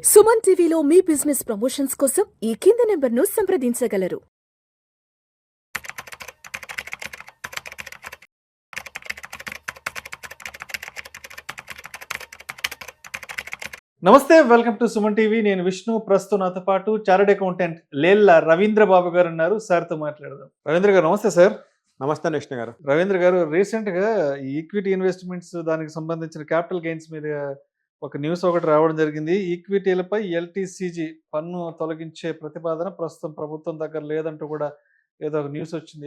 సుమన్ టీవీలో మీ business promotions కోసం ఈ కింది నెంబర్ను సంప్రదించగలరు. నమస్తే, వెల్కమ్ టు సుమన్ టీవీ. నేను విష్ణు. ప్రస్తుతం నాతో పాటు చార్టెడ్ అకౌంటెంట్ లేళ్ల రవీంద్ర బాబు గారు ఉన్నారు. సార్తో మాట్లాడదాం. రవీంద్ర గారు నమస్తే సార్. నమస్తే విష్ణు గారు. రవీంద్ర గారు, రీసెంట్ గా ఈక్విటీ ఇన్వెస్ట్మెంట్స్ దానికి సంబంధించిన క్యాపిటల్ గెయిన్స్ మీద ఒక న్యూస్ ఒకటి రావడం జరిగింది. ఈక్విటీలపై ఎల్టీసీజీ పన్ను తొలగించే ప్రతిపాదన ప్రస్తుతం ప్రభుత్వం దగ్గర లేదంటూ కూడా ఏదో ఒక న్యూస్ వచ్చింది.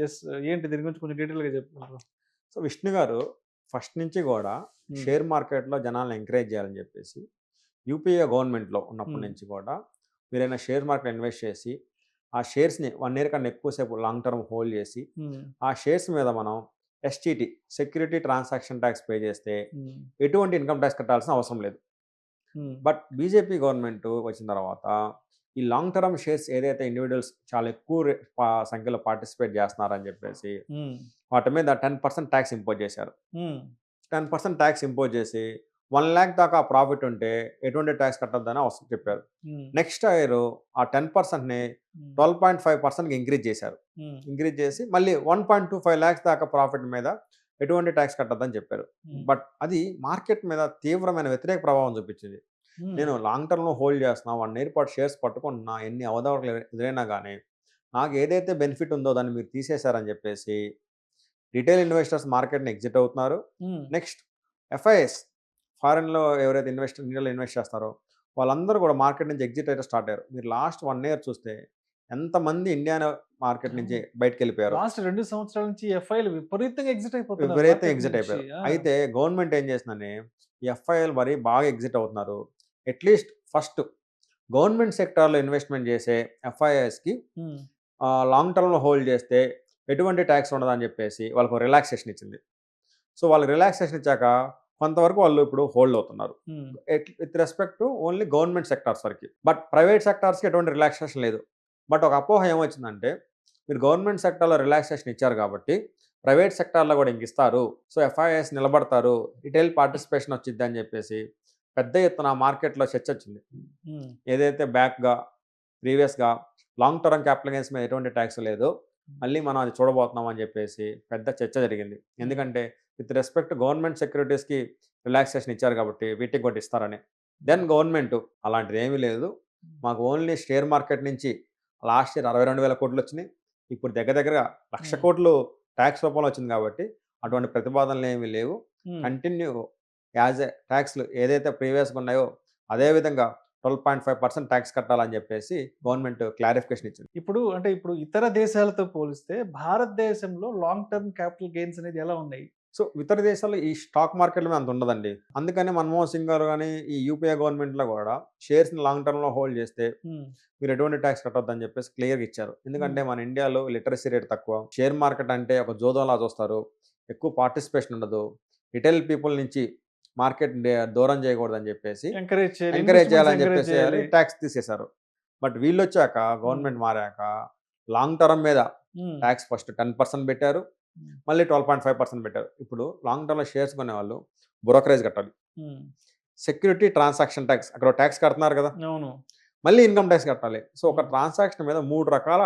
ఏంటి దీని గురించి కొంచెం డీటెయిల్ గా చెప్తున్నారు? సో విష్ణు గారు, ఫస్ట్ నుంచి కూడా షేర్ మార్కెట్లో జనాలను ఎంకరేజ్ చేయాలని చెప్పేసి యూపీఏ గవర్నమెంట్లో ఉన్నప్పటి నుంచి కూడా మీరైనా షేర్ మార్కెట్ ఇన్వెస్ట్ చేసి ఆ షేర్స్ని 1 year కన్నా ఎక్కువసేపు లాంగ్ టర్మ్ హోల్డ్ చేసి ఆ షేర్స్ మీద మనం STT security transaction tax pay చేస్తే ఎటువంటి ఇన్కమ్ ట్యాక్స్ కట్టాల్సిన అవసరం లేదు. బట్ బీజేపీ గవర్నమెంట్ వచ్చిన తర్వాత ఈ లాంగ్ టర్మ్ షేర్స్ ఏదైతే ఇండివిజువల్స్ చాలా ఎక్కువ సంఖ్యలో పార్టిసిపేట్ చేస్తున్నారని చెప్పేసి వాటి మీద 10% ట్యాక్స్ ఇంపోజ్ చేశారు. 10% ట్యాక్స్ ఇంపోజ్ చేసి 1 lakh దాకా ప్రాఫిట్ ఉంటే ఎటువంటి ట్యాక్స్ కట్టద్దని అవసరం చెప్పారు. నెక్స్ట్ ఇయర్ ఆ 10%ని 12.5%కి ఇంక్రీజ్ చేశారు. ఇంక్రీజ్ చేసి మళ్ళీ 1.25 lakhs దాకా ప్రాఫిట్ మీద ఎటువంటి ట్యాక్స్ కట్టద్దని చెప్పారు. బట్ అది మార్కెట్ మీద తీవ్రమైన వ్యతిరేక ప్రభావం చూపించింది. నేను లాంగ్ టర్మ్లో హోల్డ్ చేస్తున్నా, 1 year పాటు షేర్స్ పట్టుకుంటున్నా, ఎన్ని అవధవలు ఎదురైనా కానీ నాకు ఏదైతే బెనిఫిట్ ఉందో దాన్ని మీరు తీసేశారని చెప్పేసి రిటైల్ ఇన్వెస్టర్స్ మార్కెట్ని ఎగ్జిట్ అవుతున్నారు. నెక్స్ట్ ఎఫ్ఐఎస్ ఫారెన్లో ఎవరైతే ఇండియాలో ఇన్వెస్ట్ చేస్తారో వాళ్ళందరూ కూడా మార్కెట్ నుంచి ఎగ్జిట్ అయితే స్టార్ట్ అయ్యారు. మీరు లాస్ట్ 1 year చూస్తే ఎంతమంది ఇండియా మార్కెట్ నుంచి బయటకు వెళ్ళిపోయారు. లాస్ట్ 2 సంవత్సరాల నుంచి ఎఫ్ఐలు విపరీతంగా ఎగ్జిట్ అయిపోయారు. అయితే గవర్నమెంట్ ఏం చేసిందని ఈ ఎఫ్ఐఎల్ మరి బాగా ఎగ్జిట్ అవుతున్నారు. అట్లీస్ట్ ఫస్ట్ గవర్నమెంట్ సెక్టార్లో ఇన్వెస్ట్మెంట్ చేసే ఎఫ్ఐఎస్కి లాంగ్ టర్మ్లో హోల్డ్ చేస్తే ఎటువంటి ట్యాక్స్ ఉండదని చెప్పేసి వాళ్ళకు రిలాక్సేషన్ ఇచ్చింది. సో వాళ్ళకి రిలాక్సేషన్ ఇచ్చాక కొంతవరకు వాళ్ళు ఇప్పుడు హోల్డ్ అవుతున్నారు with respect to only government sectors వరకు. బట్ ప్రైవేట్ సెక్టార్స్కి ఎటువంటి రిలాక్సేషన్ లేదు. బట్ ఒక అపోహ ఏమొచ్చిందంటే మీరు గవర్నమెంట్ సెక్టార్లో రిలాక్సేషన్ ఇచ్చారు కాబట్టి ప్రైవేట్ సెక్టార్లో కూడా ఇంక ఇస్తారు, సో ఎఫ్ఐఎస్ నిలబడతారు, రిటైల్ పార్టిసిపేషన్ వచ్చింది అని చెప్పేసి పెద్ద ఎత్తున మార్కెట్లో చర్చ వచ్చింది. ఏదైతే బ్యాక్గా ప్రీవియస్గా లాంగ్ టర్మ్ క్యాపిటల్ గెయిన్స్ మీద ఎటువంటి ట్యాక్స్ లేదు, మళ్ళీ మనం అది చూడబోతున్నాం అని చెప్పేసి పెద్ద చర్చ జరిగింది. ఎందుకంటే విత్ రెస్పెక్ట్ గవర్నమెంట్ సెక్యూరిటీస్కి రిలాక్సేషన్ ఇచ్చారు కాబట్టి వీటికి కూడా ఇస్తారని. దెన్ గవర్నమెంట్ అలాంటిది ఏమీ లేదు, మాకు ఓన్లీ షేర్ మార్కెట్ నుంచి లాస్ట్ ఇయర్ 62,000 కోట్లు వచ్చినాయి, ఇప్పుడు దగ్గరగా 1,00,000 కోట్లు ట్యాక్స్ రూపంలో వచ్చింది కాబట్టి అటువంటి ప్రతిపాదనలు ఏమీ లేవు. కంటిన్యూ యాజ్ ఏ ట్యాక్స్లు ఏదైతే ప్రీవియస్గా ఉన్నాయో అదేవిధంగా 12.5% ట్యాక్స్ కట్టాలని చెప్పేసి గవర్నమెంట్ క్లారిఫికేషన్ ఇచ్చింది. ఇప్పుడు ఇతర దేశాలతో పోలిస్తే భారతదేశంలో లాంగ్ టర్మ్ క్యాపిటల్ గెయిన్స్ అనేది ఎలా ఉన్నాయి? సో ఇతర దేశాల్లో ఈ స్టాక్ మార్కెట్లో అంత ఉండదండి. అందుకని మన్మోహన్ సింగ్ గారు కానీ ఈ యూపీఏ గవర్నమెంట్లో కూడా షేర్స్ని లాంగ్ టర్మ్లో హోల్డ్ చేస్తే మీరు ఎటువంటి ట్యాక్స్ కట్టొద్దని చెప్పేసి క్లియర్గా ఇచ్చారు. ఎందుకంటే మన ఇండియాలో లిటరసీ రేట్ తక్కువ, షేర్ మార్కెట్ అంటే ఒక జోదంలా చూస్తారు, ఎక్కువ పార్టిసిపేషన్ ఉండదు, రిటైల్ పీపుల్ నుంచి మార్కెట్ దూరం చేయకూడదని చెప్పేసి ఎంకరేజ్ చేయాలని చెప్పేసి ట్యాక్స్ తీసేశారు. బట్ వీళ్ళు వచ్చాక గవర్నమెంట్ మారాక లాంగ్ టర్మ్ మీద ట్యాక్స్ ఫస్ట్ 10% పెట్టారు, మళ్ళీ 12.5% పెట్టారు. ఇప్పుడు లాంగ్ టర్మ్లో షేర్స్ కొనే వాళ్ళు బ్రోకరేజ్ కట్టాలి, సెక్యూరిటీ ట్రాన్సాక్షన్ ట్యాక్స్ అక్కడ ట్యాక్స్ కడుతున్నారు కదా, మళ్ళీ ఇన్కమ్ ట్యాక్స్ కట్టాలి. సో ఒక ట్రాన్సాక్షన్ మీద 3 రకాల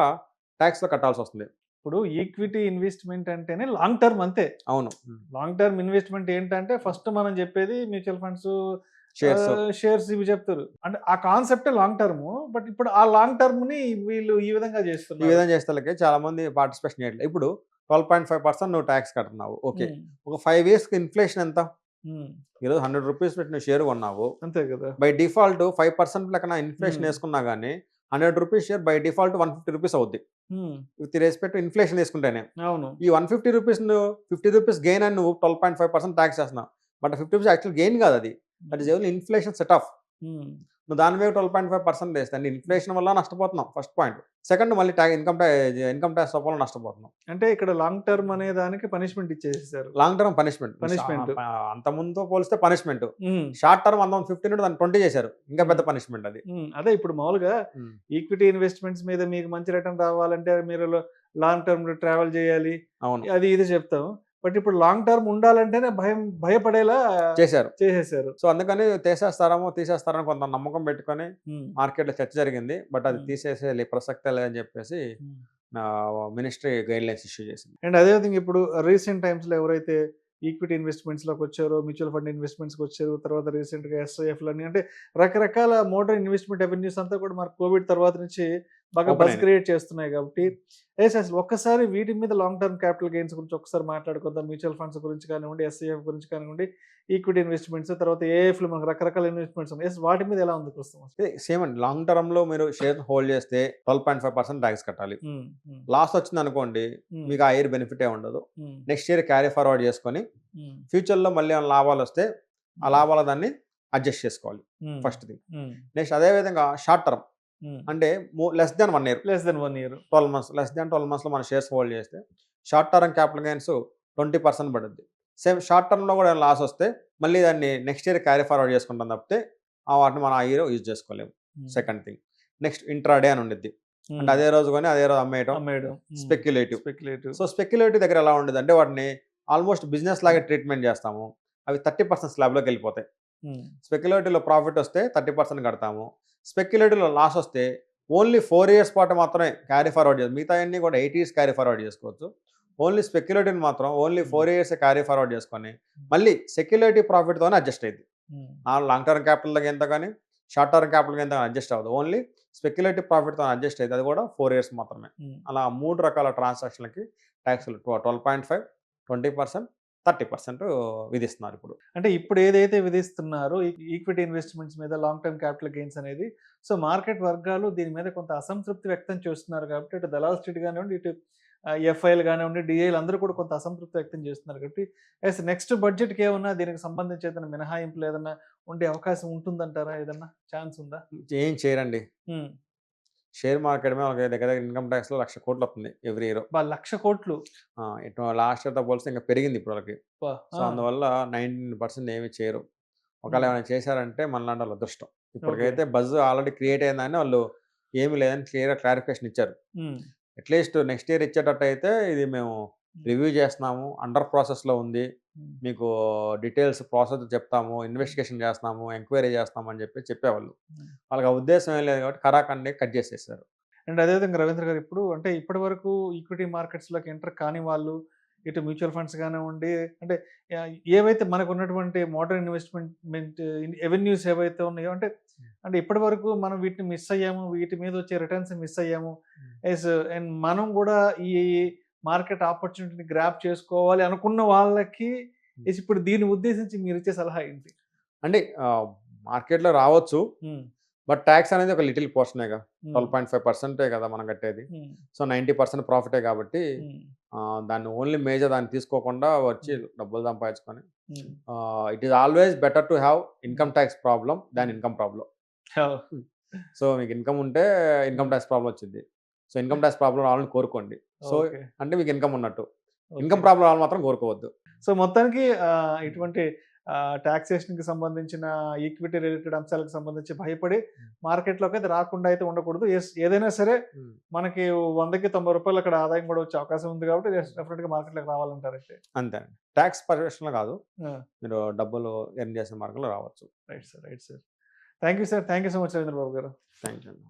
ట్యాక్స్లో కట్టాల్సి వస్తుంది. ఇప్పుడు ఈక్విటీ ఇన్వెస్ట్మెంట్ అంటేనే లాంగ్ టర్మ్ అంతే. అవును, లాంగ్ టర్మ్ ఇన్వెస్ట్మెంట్ ఏంటంటే ఫస్ట్ మనం చెప్పేది మ్యూచువల్ ఫండ్స్, షేర్స్ ఇవి చెప్తారు. అంటే ఆ కాన్సెప్టే లాంగ్ టర్మ్. బట్ ఇప్పుడు ఆ లాంగ్ టర్మ్ ని వీళ్ళు ఈ విధంగా చేస్తే చాలా మంది పార్టిసిపేషన్ చేయట్లేదు. ఇప్పుడు 12.5% నువ్వు ట్యాక్స్ కడుతున్నావు, ఓకే. ఒక 5 yearsకి ఇన్ఫ్లేషన్ ఎంత? ఈరోజు 100 రూపీస్ పెట్టి నువ్వు షేర్ కొన్నావు, అంతే కదా. బై డిఫాల్ట్ 5% లెక్కన ఇన్ఫ్లేషన్ వేసుకున్నా కానీ 100 rupees share by default 150 rupees అవుద్ది విత్ రెస్పెక్ట్ ఇన్ఫ్లేషన్ తీసుకుంటేనే. అవును, ఈ 150 రూపీస్ 50 రూపీస్ గెయిన్ అని నువ్వు 12.5% ట్యాక్స్ చేస్తున్నావు. బట్ 50 రూపీస్ యాక్చువల్ గెయిన్ కాదు, అది that is only inflation set of. నువ్వు దాని మీద 12.5% వేస్తే ఇన్ఫ్లేషన్ వల్ల నష్టపోతున్నావు, ఫస్ట్ పాయింట్. సెకండ్ మళ్ళీ ఇన్కమ్ ట్యాక్స్ రూపంలో నష్టపోతున్నాం. అంటే ఇక్కడ లాంగ్ టర్మ్ అనే దానికి పనిష్మెంట్ ఇచ్చేసారు. లాంగ్ టర్మ్ పనిష్మెంట్ అంత ముందు పోలిస్తే పనిష్మెంట్, షార్ట్ టర్మ్ 115 దాన్ని 20 చేశారు, ఇంకా పెద్ద పనిష్మెంట్ అది. అదే ఇప్పుడు మామూలుగా ఈక్విటీ ఇన్వెస్ట్మెంట్స్ మీద మీకు మంచి రిటర్న్ రావాలంటే మీరు లాంగ్ టర్మ్ ట్రావెల్ చేయాలి, అవును, అది ఇది చెప్తాం. బట్ ఇప్పుడు లాంగ్ టర్మ్ ఉండాలంటేనే భయపడేలా చేశారు. చేసేసారు. సో అందుకని తీసేస్తారని కొంత నమ్మకం పెట్టుకొని మార్కెట్‌లో చర్చ జరిగింది. బట్ అది తీసేసే ప్రసక్తే లేదని చెప్పేసి మినిస్ట్రీ గైడ్‌లైన్స్ ఇష్యూ చేసింది. అండ్ అదేవిధంగా ఇప్పుడు రీసెంట్ టైమ్స్‌లో ఎవరైతే ఈక్విటీ ఇన్వెస్ట్మెంట్స్‌లోకి వచ్చారో, మ్యూచువల్ ఫండ్ ఇన్వెస్ట్మెంట్స్‌కి వచ్చారు, తర్వాత రీసెంట్‌గా ఎస్ఐఎఫ్‌లని అంటే రకరకాల మోడర్న్ ఇన్వెస్ట్మెంట్ అవెన్యూస్ అంతా కూడా మనకు కోవిడ్ తర్వాత నుంచి బాగా ఓపెన్ బజ్ అయినాయి. క్రియేట్ చేస్తున్నాయి కాబట్టి అసలు ఒక్కసారి వీటి మీద లాంగ్ టర్మ్ క్యాపిటల్ గెయిన్స్ గురించి ఒకసారి మాట్లాడుకుందాం. మ్యూచువల్ ఫండ్స్ గురించి కానివ్వండి, ఎస్ఐఎఫ్ గురించి కానివ్వండి, ఈక్విటీ ఇన్వెస్ట్మెంట్స్, తర్వాత ఏఎఫ్‌లో మనకు రకరకాల ఇన్వెస్ట్మెంట్స్ ఉన్నాయి. వాటి మీద ఎలా ఉంది ప్రస్తుతం? సేమ్ అండి. లాంగ్ టర్మ్‌లో మీరు షేర్ హోల్డ్ చేస్తే 12.5% ట్యాక్స్ కట్టాలి. హ్మ్. హ్మ్. లాస్ వచ్చిందనుకోండి హ్మ్. మీకు ఆ ఇయర్ బెనిఫిటే ఉండదు. హ్మ్. నెక్స్ట్ ఇయర్ క్యారీ ఫార్వర్డ్ చేసుకొని హ్మ్. ఫ్యూచర్‌లో మళ్ళీ ఏమైనా లాభాలు వస్తే ఆ లాభాల దాన్ని అడ్జస్ట్ చేసుకోవాలి. హ్మ్. First thing. హ్మ్. నెక్స్ట్ అదే విధంగా షార్ట్ టర్మ్ హ్మ్. అంటే less than 1 year, less than 1 year. 12 months, less than 12 మంత్స్‌లో మన షేర్స్ హోల్డ్ చేస్తే షార్ట్ టర్మ్ క్యాపిటల్ గెయిన్స్ 20% పడుద్ది. సేమ్ షార్ట్ టర్మ్‌లో కూడా లాస్ వస్తే మళ్ళీ దాన్ని నెక్స్ట్ ఇయర్ క్యారీ ఫార్వర్డ్ చేసుకుంటాం తప్పితే వాటిని మనం ఆ ఇయర్ యూజ్ చేసుకోలేము. Second thing. నెక్స్ట్ ఇంట్రాడే అని ఉండిద్ది. అంటే అదే రోజు కొని అదే రోజు అమ్మేయటం. అమ్మేయడం. స్పెక్యులేటివ్. స్పెక్యులేటివ్. సో స్పెక్యులేటివ్ దగ్గర ఎలా ఉండేది అంటే వాటిని ఆల్మోస్ట్ బిజినెస్ లాగే ట్రీట్మెంట్ చేస్తాము. అవి 30% స్లాబ్‌లోకి వెళ్ళిపోతాయి. స్పెక్యులేటివ్‌లో ప్రాఫిట్ వస్తే 30% కడతాము. స్పెక్యులేటివ్‌లో లాస్ వస్తే ఓన్లీ 4 ఇయర్స్ పాటు మాత్రమే క్యారీ ఫార్వర్డ్ చేయాలి. మిగతాయన్నీ కూడా 8 ఇయర్స్ క్యారీ ఫార్వర్డ్ చేసుకోవచ్చు. ఓన్లీ స్పెక్యులేటివ్‌ని మాత్రం ఓన్లీ 4 ఇయర్సే క్యారీ ఫార్వర్డ్ చేసుకొని మళ్ళీ స్పెక్యులేటివ్ ప్రాఫిట్‌తోనే అడ్జస్ట్ అయ్యిద్ది. లాంగ్ టర్మ్ క్యాపిటల్ ఎంత కానీ షార్ట్ టర్మ్ క్యాపిటల్ ఎంత అడ్జస్ట్ అవ్వదు. ఓన్లీ స్పెక్యులేటివ్ ప్రాఫిట్‌తో అడ్జస్ట్ అయ్యిద్ది. అది కూడా 4 ఇయర్స్ మాత్రమే. అలా 3 రకాల ట్రాన్సాక్షన్‌లకి ట్యాక్స్‌లు 12.5, 20%, 30% విధిస్తున్నారు ఇప్పుడు. అంటే ఇప్పుడు ఏదైతే విధిస్తున్నారో ఈక్విటీ ఇన్వెస్ట్మెంట్స్ మీద లాంగ్ టర్మ్ క్యాపిటల్ గెయిన్స్ అనేది, సో మార్కెట్ వర్గాలు దీని మీద కొంత అసంతృప్తి వ్యక్తం చేస్తున్నారు కాబట్టి ఇటు దలాల్ స్ట్రీట్ కానివ్వండి, ఇటు ఎఫ్ఐలు కానివ్వండి, డిఐలు అందరూ కూడా కొంత అసంతృప్తి వ్యక్తం చేస్తున్నారు కాబట్టి నెక్స్ట్ బడ్జెట్కి ఏమన్నా దీనికి సంబంధించి ఏదైనా మినహాయింపులు ఏదన్నా ఉండే అవకాశం ఉంటుందంటారా? ఏదన్నా ఛాన్స్ ఉందా? ఏం చేయరండి. హ్మ్. షేర్ మార్కెట్ మీద దగ్గర దగ్గర ఇన్‌కమ్ ట్యాక్స్‌లో 1,00,000 కోట్లు వస్తుంది ఎవ్రీ ఇయర్. 1,00,000 ఇటు లాస్ట్ ఇయర్‌తో పోలిస్తే ఇంకా పెరిగింది ఇప్పుడు వాళ్ళకి. అబ్బా! సో అందువల్ల 19% ఏమి చేయరు. ఒకవేళ ఏమైనా చేశారంటే మనలాంటి వాళ్ళ అదృష్టం. ఓకే. ఇప్పటికైతే బజ్ ఆల్రెడీ క్రియేట్ అయిందని వాళ్ళు ఏమి లేదని క్లారిఫికేషన్ ఇచ్చారు. అట్లీస్ట్ నెక్స్ట్ ఇయర్ ఇచ్చేటట్టయితే ఇది మేము రివ్యూ చేస్తున్నాము, అండర్ ప్రాసెస్‌లో ఉంది. మీకు డీటెయిల్స్ ప్రాసెస్ చెప్తాము, ఇన్వెస్టిగేషన్ చేస్తున్నాము, ఎంక్వైరీ చేస్తాము అని చెప్పేవాళ్ళు. వాళ్ళకి ఆ ఉద్దేశం ఏం లేదు కాబట్టి ఖరాఖండి కట్ చేసేసారు. అండ్ అదేవిధంగా రవీంద్ర గారు ఇప్పుడు అంటే ఇప్పటివరకు ఈక్విటీ మార్కెట్స్‌లోకి ఎంటర్ కాని వాళ్ళు, ఇటు మ్యూచువల్ ఫండ్స్ కానివ్వండి, అంటే ఏవైతే మనకున్నటువంటి మోడర్న్ ఇన్వెస్ట్మెంట్ అవెన్యూస్ ఏవైతే ఉన్నాయో అంటే ఇప్పటివరకు మనం వీటిని మిస్ అయ్యాము. వీటి మీద వచ్చే రిటర్న్స్ మిస్ అయ్యాము. అండ్ మనం కూడా ఈ మార్కెట్ ఆపర్చునిటీని గ్రాబ్ చేసుకోవాలి అనుకున్న వాళ్ళకి ఇప్పుడు దీన్ని ఉద్దేశించి మీరిచ్చే సలహా ఏంటి? అంటే మార్కెట్‌లో రావచ్చు. హ్మ్. బట్ టాక్స్ అనేది ఒక లిటిల్ పోర్షనేగా. హ్మ్. 12.5% కదా మనం కట్టేది. హ్మ్. సో 90% ప్రాఫిటే కాబట్టి హ్మ్. దాన్ని ఓన్లీ మేజర్ దాన్ని తీసుకోకుండా వచ్చి డబ్బులు సంపాదించుకొని హ్మ్. It is always better to have income tax problem than income problem. Oh! So మీకు ఇన్‌కమ్ ఉంటే ఇన్‌కమ్ టాక్స్ ప్రాబ్లమ్ వచ్చిద్ది. సో ఇన్‌కమ్ టాక్స్ ప్రాబ్లమ్ రావాలని కోరుకోండి. So okay. అంటే మీకు ఇన్‌కమ్ ఉన్నట్టు. ఓకే. ఇన్‌కమ్ ప్రాబ్లమ్ రావాలని మాత్రం కోరుకోవద్దు. సో మొత్తానికి ఇటువంటి టాక్సేషన్‌కి సంబంధించిన ఈక్విటీ రిలేటెడ్ అంశాలకు సంబంధించి భయపడి మార్కెట్‌లోకి అయితే రాకుండా అయితే ఉండకూడదు. ఏదైనా సరే మనకి 100కి రూ. 90 అక్కడ ఆదాయం కూడా వచ్చే అవకాశం ఉంది కాబట్టి డెఫినిట్‌గా మార్కెట్‌లోకి రావాలంటారైతే. అంతే అండి. టాక్స్ పర్యవేక్షణలో కాదు. ఆ! మీరు డబ్బులు ఎర్న్ చేసే మార్గంలో రావచ్చు. Right sir. Right sir. Thank you sir. Thank you so much Ravindra Babu garu. Thank you అండి.